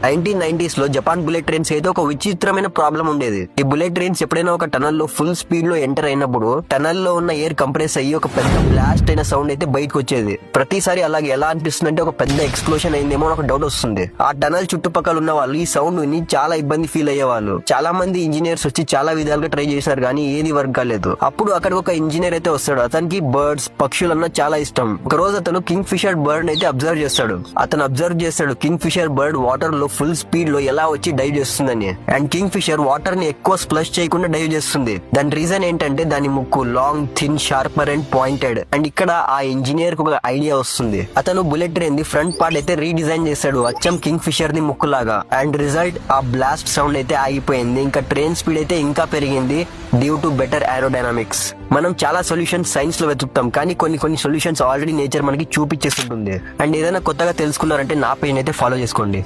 1990s లో Japan bullet trains అయితే ఒక విచిత్రమైన ప్రాబ్లం ఉండేది. ఈ బుల్లెట్ ట్రైన్స్ ఎప్పుడైనా ఒక టనల్ లో ఫుల్ స్పీడ్ లో ఎంటర్ అయినప్పుడు టనల్ లో ఉన్న ఎయిర్ కంప్రెస్ అయ్యి ఒక పెద్ద బ్లాస్ట్ అయిన సౌండ్ అయితే బయటకు వచ్చేది. ప్రతిసారి అలాగే ఎలా అనిపిస్తుంది అంటే ఒక పెద్ద ఎక్స్ప్లోషన్ అయిందేమో ఒక డౌట్ వస్తుంది. ఆ టనల్ చుట్టుపక్కల ఉన్న వాళ్ళు ఈ సౌండ్ విని చాలా ఇబ్బంది ఫీల్ అయ్యేవాళ్ళు. చాలా మంది ఇంజనీర్స్ వచ్చి చాలా విధాలుగా ట్రై చేశారు కానీ ఏది వర్క్ కాలేదు. అప్పుడు అక్కడ ఒక ఇంజనీర్ అయితే వస్తాడు. అతనికి బర్డ్స్ పక్షులన్నా చాలా ఇష్టం. ఒక రోజు అతను కింగ్ ఫిషర్ బర్డ్ అయితే అబ్జర్వ్ చేస్తాడు. అతను అబ్జర్వ్ చేస్తాడు కింగ్ ఫిషర్ బర్డ్ వాటర్ లో ఫుల్ స్పీడ్ లో ఎలా వచ్చి డైవ్ చేస్తుందని. అండ్ కింగ్ ఫిషర్ వాటర్ ని ఎక్కువ స్ప్లష్ చేయకుండా డైవ్ చేస్తుంది. దాని రీజన్ ఏంటంటే దాని ముక్కు long, thin, sharper and pointed. And ఇక్కడ ఆ ఇంజనీర్ కు ఒక ఐడియా వస్తుంది. అతను bullet train the front part అయితే రీడిజైన్ చేశాడు అచ్చం కింగ్ ఫిషర్ ది ముక్కు లాగా. అండ్ రిజల్ట్ ఆ బ్లాస్ట్ సౌండ్ అయితే ఆగిపోయింది. ఇంకా ట్రైన్ స్పీడ్ అయితే ఇంకా పెరిగింది డ్యూ టు బెటర్ ఏరోడైనమిక్స్. మనం చాలా సొల్యూషన్స్ సైన్స్ లో వెతుకుతాం కానీ కొన్ని సొల్యూషన్స్ ఆల్రెడీ నేచర్ మనకి చూపించేస్తుంటుంది. అండ్ ఏదైనా కొత్తగా తెలుసుకున్నారంటే నా పేజ్ అయితే ఫాలో చేసుకోండి.